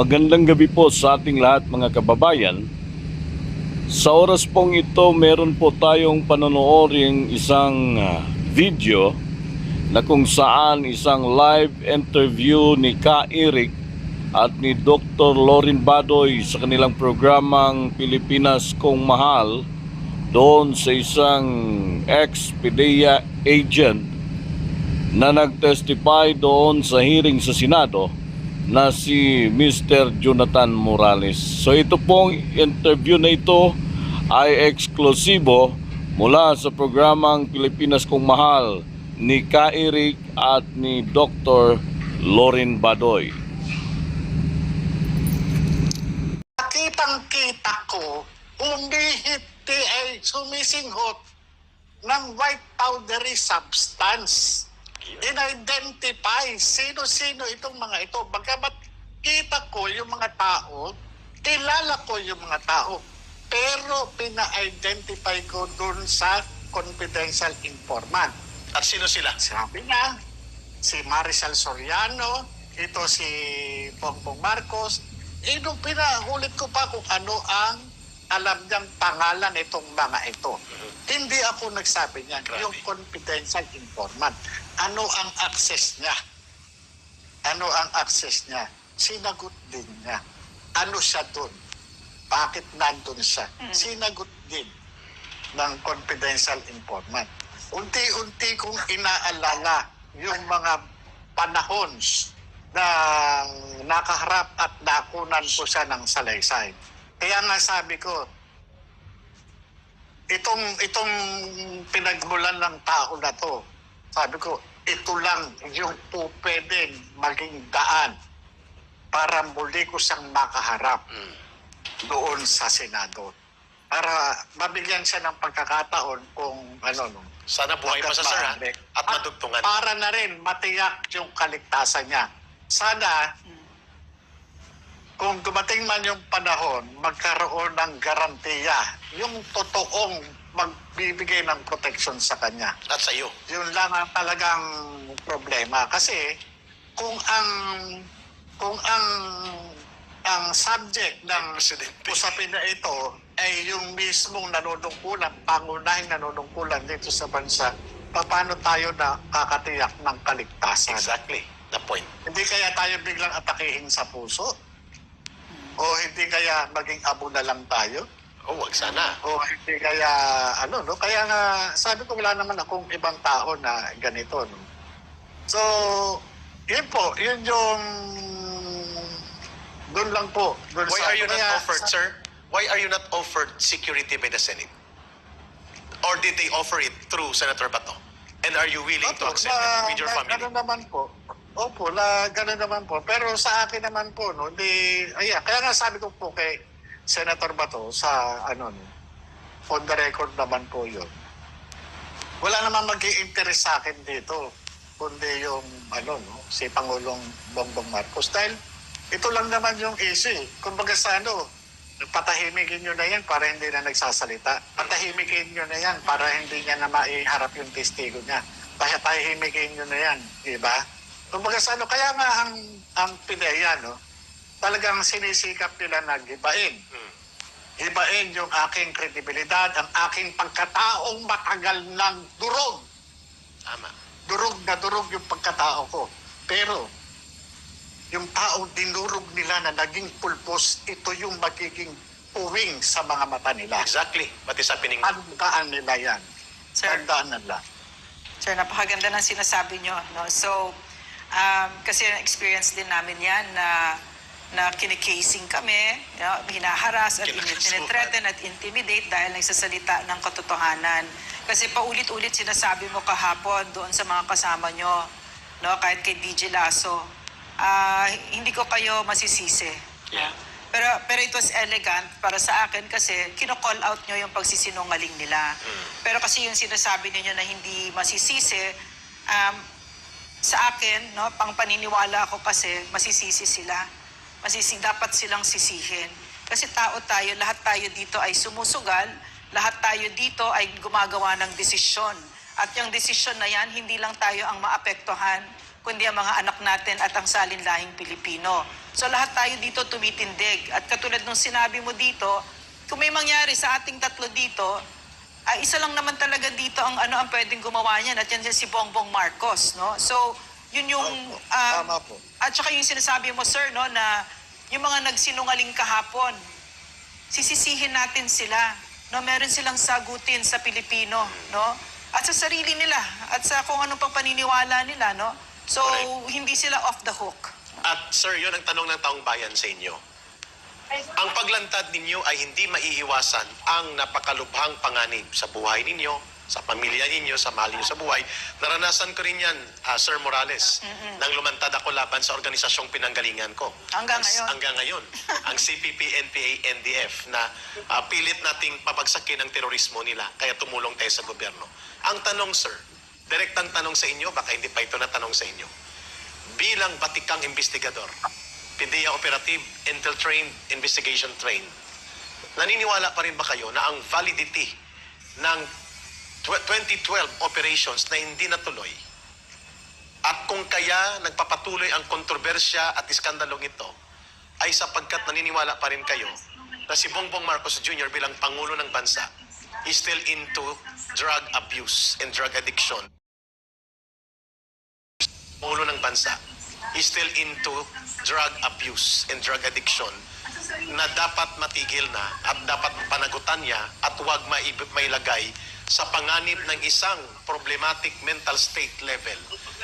Magandang gabi po sa ating lahat mga kababayan. Sa oras pong ito, meron po tayong panonooring isang video na kung saan isang live interview ni Ka Eric at ni Dr. Lorin Badoy sa kanilang programang Pilipinas Kung Mahal doon sa isang ex-PDEA agent na nag-testify doon sa hearing sa Senado na si Mr. Jonathan Morales. So ito pong interview na ito ay eksklusibo mula sa programang Pilipinas Kung Mahal ni Ka Eric at ni Dr. Lorin Badoy. Kitang-kita ko, umihiti ay sumisinghot ng white powdery substance. In-identify sino-sino itong mga ito. Bagamat kita ko yung mga tao, kilala ko yung mga tao, pero pina-identify ko dun sa confidential informant. At sino sila? Sabi niya, si Maricel Soriano, ito si Bongbong Marcos. Nung pinahulit ko pa kung ano ang alam niyang pangalan itong mga ito. Hindi ako nagsabi niyan. Yung confidential informant. Ano ang access niya? Ano ang access niya? Sinagot din niya. Ano siya doon? Bakit nandun siya? Sinagot din ng confidential informant. Unti-unti kong inaalala yung mga panahon na nakaharap at nakunan ko siya ng salaysay. Kaya nga sabi ko, itong pinagmulan ng tao na to, sabi ko, ito lang yung po pwedeng maging daan para muli ko siyang makaharap doon sa Senado. Para mabigyan siya ng pagkakataon kung ano, Sana buhay pa sa sir at madugtungan. Para na rin matiyak yung kaligtasan niya. Sana, kung dumating man yung panahon, magkaroon ng garantiya, yung totoong magbibigay ng protection sa kanya. At sa iyo. Yun lang ang talagang problema. Kasi kung ang subject ng usapin na ito ay yung mismong nanunungkulan, pangunahing nanunungkulan dito sa bansa, paano tayo na kakatiyak ng kaligtasan? Exactly. The point. Hindi kaya tayo biglang atakihin sa puso? O hindi kaya maging abo na lang tayo? Oh, wag sana. O hindi kaya, kaya nga, sabi ko wala naman akong ibang tao na ganito, no? So, yun po, yun yung, doon lang po. Why are you not offered, sir? Why are you not offered security by the Senate? Or did they offer it through Senator Bato? And are you willing to accept it with your family? Gano'n naman po. Opo, gano'n naman po. Pero sa akin naman po, no, kaya nga sabi ko po kay Senator Bato sa, on the record naman po yun. Wala naman mag-i-interest sa akin dito, kundi yung, si Pangulong Bongbong Marcos. Dahil ito lang naman yung issue. Kumbaga sa patahimikin nyo na yan para hindi na nagsasalita. Patahimikin nyo na yan para hindi niya na maiharap yung testigo niya. Patahimikin nyo na yan, di ba? Kumbaga sa kaya nga ang PDEA, talagang sinisikap nila na gibain. Gibain yung aking kredibilidad, ang aking pagkataong matagal ng durog. Tama. Durog na durog yung pagkatao ko. Pero, yung taong dinurog nila na naging pulpos, ito yung magiging puwing sa mga mata nila. Exactly. What is happening? Tandaan nila yan. Sir, Tandaan nila. Sir, napakaganda ng sinasabi nyo. No? So, kasi experience din namin yan na kinikasing kami, hinaharas at tinitreten at intimidate dahil nagsasalita ng katotohanan. Kasi paulit-ulit sinasabi mo kahapon doon sa mga kasama nyo, kahit kay DJ Lasso, hindi ko kayo masisisi. Yeah. Pero it was elegant para sa akin kasi kino-call out nyo yung pagsisinungaling nila. Pero kasi yung sinasabi niyo na hindi masisisi, sa akin, pang paniniwala ko kasi masisisi sila. Dapat silang sisihin. Kasi tao tayo, lahat tayo dito ay sumusugal, lahat tayo dito ay gumagawa ng desisyon. At yung desisyon na yan, hindi lang tayo ang maapektuhan, kundi ang mga anak natin at ang salinlahing Pilipino. So lahat tayo dito tumitindig. At katulad nung sinabi mo dito, kung may mangyari sa ating tatlo dito, isa lang naman talaga dito ang ang pwedeng gumawa niyan, at yan si Bongbong Marcos, no? So, yun yung Tama po. at saka yung sinasabi mo, sir, no, na yung mga nagsinungaling kahapon, sisisihin natin sila, no? Meron silang sagutin sa Pilipino, no? At sa sarili nila, at sa kung anong pang paniniwala nila, no? So, Correct. hindi sila off the hook. At sir, yun ang tanong ng taong bayan sa inyo. Ang paglantad ninyo ay hindi maiiwasan ang napakalubhang panganib sa buhay ninyo, sa pamilya ninyo, sa mahal ninyo sa buhay. Naranasan ko rin yan, Sir Morales, nang lumantad ako laban sa organisasyong pinanggalingan ko. Hanggang ngayon. Hanggang ngayon. Ang CPP, NPA, NDF na pilit nating pabagsakin ang terorismo nila, kaya tumulong tayo sa gobyerno. Ang tanong, sir, direktang tanong sa inyo, baka hindi pa ito na tanong sa inyo. Bilang batikang investigador, PIDEA Operative, Intel Trained, Investigation Trained, naniniwala pa rin ba kayo na ang validity ng 2012 operations na hindi natuloy at kung kaya nagpapatuloy ang kontrobersya at iskandalong ito ay sapagkat naniniwala pa rin kayo na si Bongbong Marcos Jr. bilang Pangulo ng Bansa is still into drug abuse and drug addiction. Pangulo ng Bansa is still into drug abuse and drug addiction na dapat matigil na at dapat panagutan niya at huwag mailagay sa panganib ng isang problematic mental state level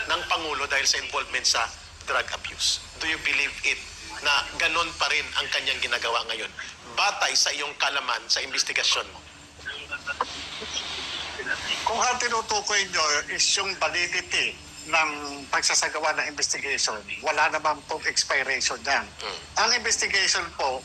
ng Pangulo dahil sa involvement sa drug abuse. Do you believe it na ganon pa rin ang kanyang ginagawa ngayon? Batay sa iyong kalaman sa investigasyon mo. Kung ang tinutukoy nyo is yung validity ng pagsasagawa ng investigation, wala naman pong expiration yan. Ang investigation po,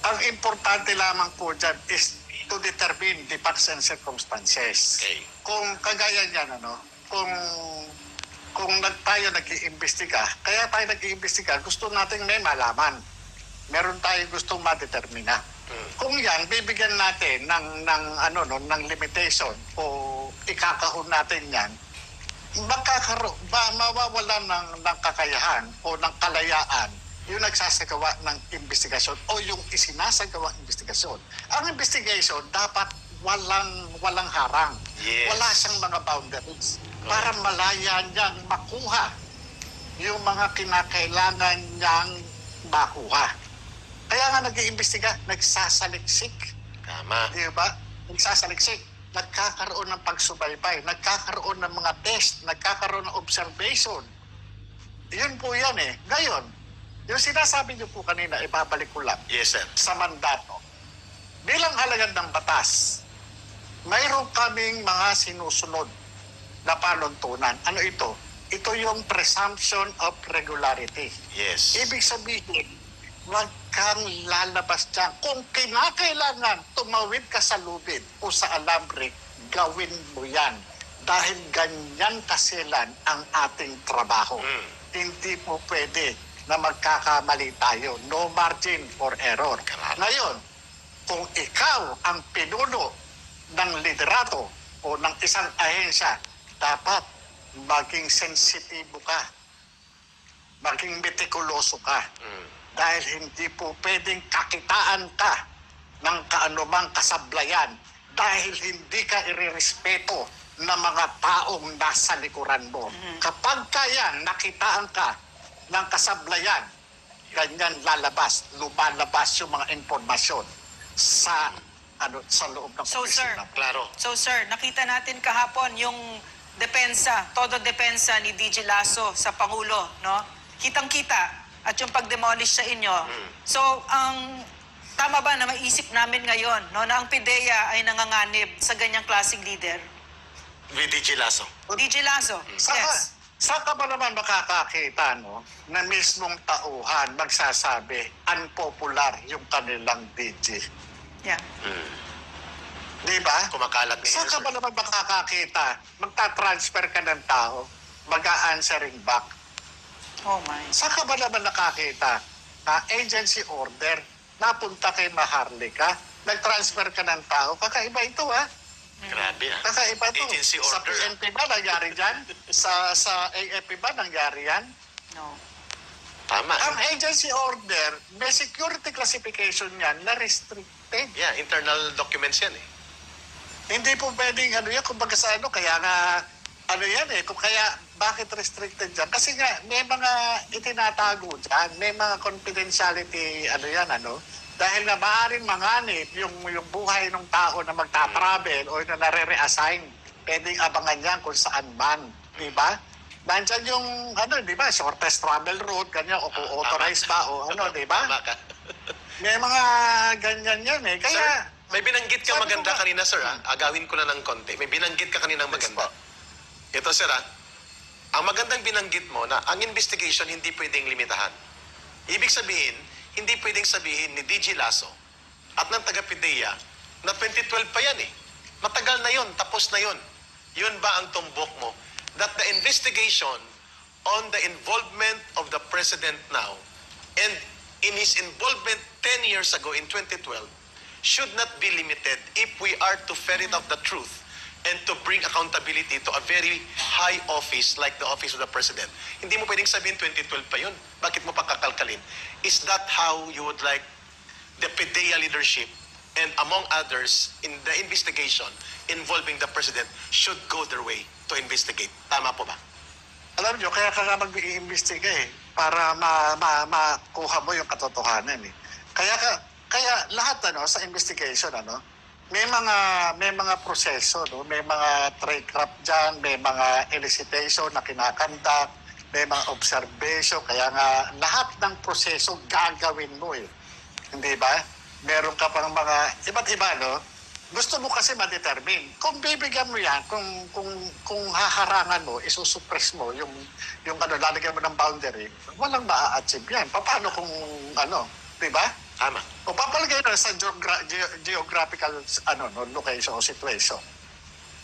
ang importante lamang po dyan is to determine the facts and circumstances. Okay. Kung kagaya niyan, kung tayo nag-iimbestiga, kaya tayo nag-iimbestiga, gusto natin may malaman. Meron tayong gustong madetermina. Kung yan, bibigyan natin ng limitation o ikakahon natin yan, mawawala ng kakayahan o ng kalayaan yung nagsasagawa ng investigasyon o yung isinasagawa investigasyon. Ang investigation dapat walang harang. Yes. Wala siyang mga boundaries para malaya niyang makuha yung mga kinakailangan niyang makuha. Kaya nga nag-iimbestiga, nagsasaliksik. Tama. Di ba? Nagsasaliksik. Nagkakaroon ng pagsubaybay, nagkakaroon ng mga test, nagkakaroon ng observation. Yun po yan eh. Ngayon, yung sinasabi niyo po kanina, ibabalik ko lang Yes, sir. sa mandato. Bilang halagan ng batas, mayroon kaming mga sinusunod na panuntunan. Ano ito? Ito yung presumption of regularity. Yes. Ibig sabihin, huwag kang lalabas dyan. Kung kinakailangan tumawid ka sa lubid o sa alambre, gawin mo yan. Dahil ganyan kasilan ang ating trabaho. Hindi po pwede na magkakamali tayo. No margin for error. Ngayon, kung ikaw ang pinuno ng liderato o ng isang ahensya, dapat maging sensitibo ka. Maging metikuloso ka. Dahil hindi po pwedeng kakitaan ka ng kaanumang kasablayan dahil hindi ka irerespeto ng mga taong nasa likuran mo. Kapag kaya nakitaan ka ng kasablayan, ganyan lumalabas yung mga informasyon sa loob ng So, sir, opisina. Klaro. So sir, nakita natin kahapon yung todo depensa ni DJ Lasso sa Pangulo, no? Kitang-kita at yung pag-demolish sa inyo. So, ang tama ba na maisip namin ngayon, no, na ang PIDEA ay nanganganib sa ganyang klaseng leader? With DJ Lasso. DJ Lasso, yes. Saka ba naman makakakita, no, na mismong tauhan magsasabi unpopular yung kanilang DJ? Yeah. Di ba? Kumakalat Saan ngayon, ka sir. ba naman makakakita? Magta-transfer ka ng tao, mag-a-answering back. Oh my. Saan ka ba naman nakakita? Agency order, napunta kay Maharlika, nag-transfer ka ng tao. Kakaiba ito, ha? Grabe ah. Kakaiba to. Agency Sa order. PNP ba nangyari dyan? Sa AFP ba nangyari yan? No. Tama. Ang agency order, may security classification yan na restricted. Yeah, internal documents yan eh. Hindi po pwedeng ano yan, kumbaga sa ano, kaya nga, ano yan eh, kung kaya, bakit restricted dyan? Kasi nga, may mga itinatago dyan, may mga confidentiality, ano yan, ano, dahil na maaaring manganib yung buhay ng tao na magta-travel o na nare-reassign. Pwedeng abangan yan kung saan man, di ba? Nandyan yung, ano, di ba, shortest travel route, ganyan, o kung authorized ba, o ano, di ba? Tama ka. May mga ganyan yan eh. Kaya, Sir, may binanggit ka sabi maganda ko nga- kanina, sir. Agawin ko na ng konti. May binanggit ka kanina maganda. Ito, sir, ang magandang binanggit mo na ang investigation hindi pwedeng limitahan. Ibig sabihin, hindi pwedeng sabihin ni DG Lasso at ng taga-PIDEA na 2012 pa yan eh. Matagal na yon, tapos na yon. Yun ba ang tumbok mo? That the investigation on the involvement of the President now and in his involvement 10 years ago in 2012 should not be limited if we are to ferret out the truth and to bring accountability to a very high office like the office of the President. Hindi mo pwedeng sabihin 2012 pa yun. Bakit mo pakakalkalin? Is that how you would like the PIDEA leadership and among others in the investigation involving the President should go their way to investigate? Tama po ba? alam nyo, kaya ka nga mag-iimbestiga eh, para makuha mo yung katotohanan eh. Kaya lahat ano, sa investigation, ano, may mga proseso, no? May mga trade craft dyan, may mga elicitation na kinakandak, may mga observation, kaya nga lahat ng proseso gagawin mo eh. Hindi ba? Meron ka pang mga iba't iba, no? Gusto mo kasi ma-determine. Kung bibigyan mo yan, kung haharangan mo, isusuppress mo yung ano, lalagyan mo ng boundary, walang maa-achieve yan. Paano kung ano, di ba? Tama. O papalagay na sa geographical ano, no, location o situation.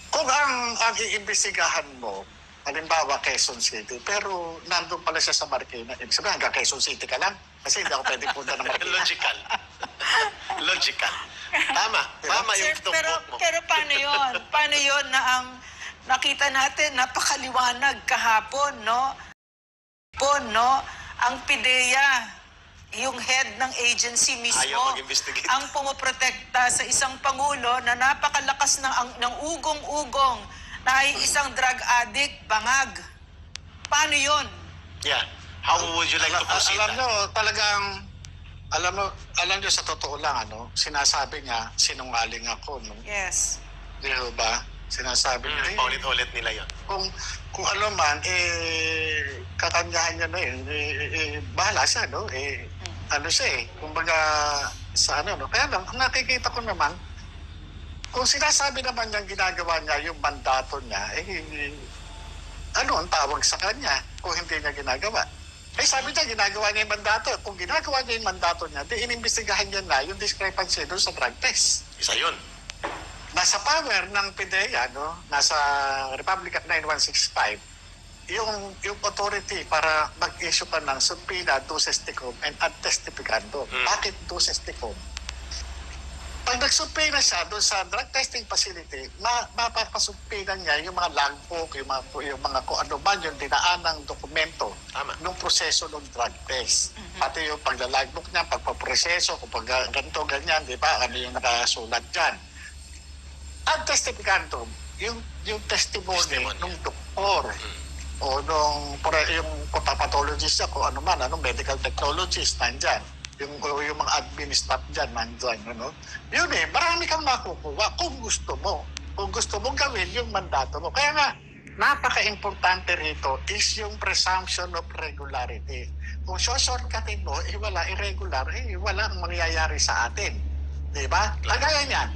Kung ang iimbestigahan mo, halimbawa Quezon City, pero nandun pala siya sa Marikina, ibig sabihin hanggang Quezon City ka lang, kasi hindi ako pwede punta ng Marikina. Logical. Logical. Tama. Tama yung Sir, tumbok mo. pero paano yun? Paano yun na ang nakita natin, napakaliwanag kahapon, no? Ang PIDEA, yung head ng agency mismo, Ayaw mag-investigate. ang pumoprotekta sa isang pangulo na napakalakas ng ugong-ugong na ay isang drug addict, bangag. Paano yun? Yeah. How would you like to proceed? Alam nyo, talagang, alam nyo sa totoo lang, ano, sinasabi niya, sinungaling ako, no? Yes. Di ba? Sinasabi niya, Paulit-ulit nila yun. kung ano man, kakanyahan niya na bahala siya, no? Ano siya kumbaga, sa ano, no? Kaya lang, nakikita ko naman, kung sinasabi naman niyang ginagawa niya yung mandato niya, ano ang tawag sa kanya kung hindi niya ginagawa? Sabi niya, ginagawa niya yung mandato. Kung ginagawa niya yung mandato niya, di inimbestigahan niya na yung discrepancy doon sa drug test. Isa yun. Nasa power ng PIDEA, no? Nasa Republic Act 9165, yung authority para mag-issue pa ng subpoena duces tecum and ad testificandum. Bakit duces tecum? Pag nagsubpoena siya doon sa drug testing facility, mapapasubpoena niya yung mga logbook, yung mga kung ano man yung dinaan ng dokumento ng proseso ng drug test. Pati yung paglalogbook niya, pagpaproseso, kung pag ganito, ganyan, di ba? Ano yung nakasulat dyan. Ad testificandum, yung testimony ng doktor o yung pathologist niya, kung ano man, medical technologist, nandyan. Yung mga administrat dyan, nandyan. Ano? Yun marami kang makukuha kung gusto mo. Kung gusto mong gawin yung mandato mo. Kaya nga, napaka-importante rito is yung presumption of regularity. Kung shortcutin mo, wala irregular, wala ang mangyayari sa atin. Diba? Kagaya niyan.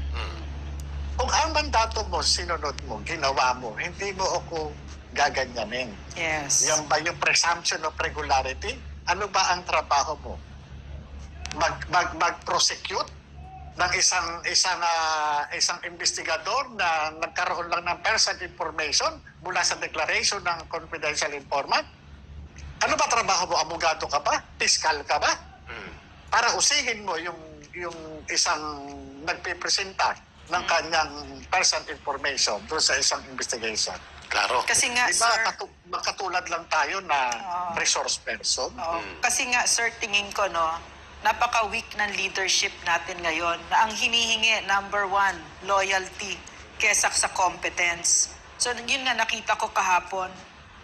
Kung ang mandato mo, sinunod mo, ginawa mo, hindi mo ako gaganyanin. Yes. Yan ba yung presumption of regularity? Ano ba ang trabaho mo? Mag-prosecute ng isang investigador na nagkaroon lang ng personal information mula sa declaration ng confidential informant? Ano ba trabaho mo? Abogado ka ba? Piskal ka ba? Para usigin mo yung isang nagpipresenta ng kanyang personal information doon sa isang investigation. Klaro. Kasi nga, Diba, sir, makatulad lang tayo na resource person. oo. Kasi nga, sir, tingin ko, no, napaka-weak ng leadership natin ngayon na ang hinihingi, number one, loyalty kesa sa competence. So, yun nga nakita ko kahapon.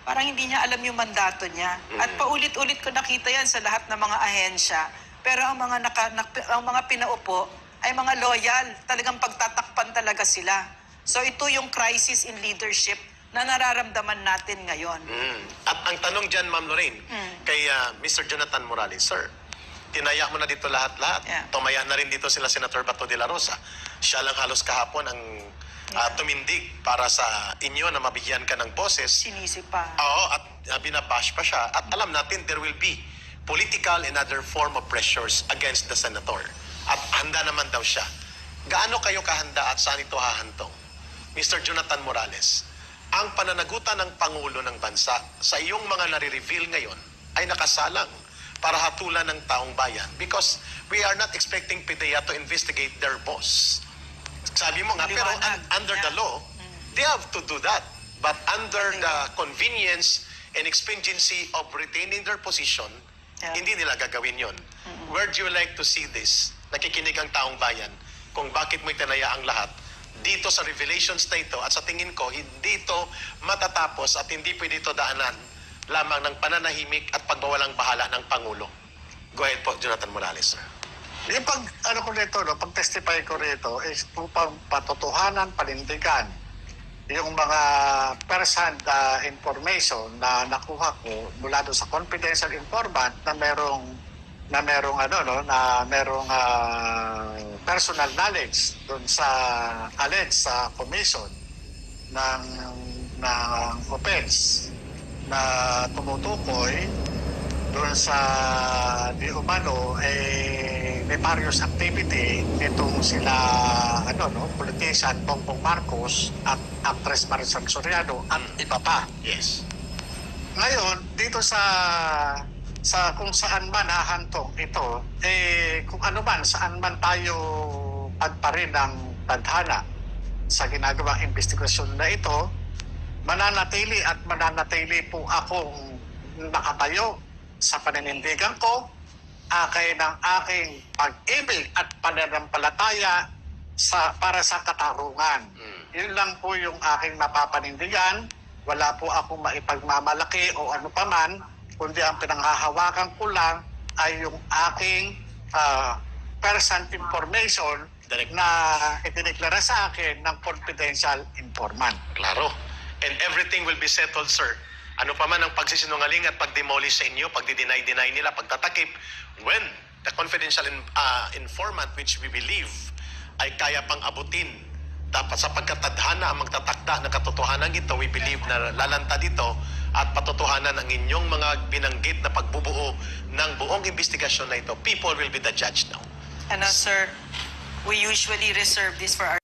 Parang hindi niya alam yung mandato niya. At paulit-ulit ko nakita yan sa lahat ng mga ahensya. Pero ang mga pinaupo ay mga loyal. Talagang pagtatakpan talaga sila. So, ito yung crisis in leadership na nararamdaman natin ngayon. At ang tanong dyan, Ma'am Lorraine, kay Mr. Jonathan Morales, Sir, tinaya mo na dito lahat-lahat. Yeah. Tumaya na rin dito sila Senator Bato de la Rosa. Siya lang halos kahapon ang tumindig para sa inyo na mabigyan ka ng boses. Sinisip pa. Oo, at binabash pa siya. At alam natin, there will be political and other form of pressures against the senator. At handa naman daw siya. Gaano kayo kahanda at saan ito hahantong? Mr. Jonathan Morales, ang pananagutan ng Pangulo ng Bansa sa iyong mga nare-reveal ngayon ay nakasalang para hatulan ng taong bayan because we are not expecting PDEA to investigate their boss. Sabi mo nga, pero under the law, they have to do that. But under the convenience and expediency of retaining their position, hindi nila gagawin yon. Where do you like to see this? Nakikinig ang taong bayan kung bakit mo itinaya ang lahat dito sa revelations na ito at sa tingin ko, hindi ito matatapos at hindi pwede ito daanan lamang ng pananahimik at pagbawalang bahala ng Pangulo. Go ahead po, Jonathan Morales, sir. Yung ko rito, no, pag-testify ko rito, is upang patotohanan, panindigan yung mga first-hand information na nakuha ko mula doon sa confidential informant na merong personal knowledge doon sa alleged sa commission ng offense na tumutukoy doon sa di umano nefarious activity nitong sila politician Bongbong Marcos at actress Marisol Soriano at iba pa. Yes. Ngayon, dito sa kung saan man hahantong ito, kung ano man, saan man tayo pagparin ng tadhana sa ginagawang investigasyon na ito, mananatili po akong nakatayo sa paninindigan ko, ng aking pag-ibig at pananampalataya para sa katarungan. Yun lang po yung aking napapanindigan. Wala po akong maipagmamalaki o ano paman, kundi ang pinanghahawakan ko lang ay yung aking personal information na itineklara sa akin ng confidential informant. Klaro. And everything will be settled, sir. Ano pa man ang pagsisinungaling at pag-demolish sa inyo, pagdi-deny nila, pagtatakip, when the confidential informant which we believe ay kaya pang abutin, dapat sa pagkatadhana ang magtatakda ng katotohanan ito, we believe na lalantad ito at patotohanan ang inyong mga binanggit na pagbubuo ng buong investigasyon na ito. People will be the judge now. Sir, we usually reserve this for our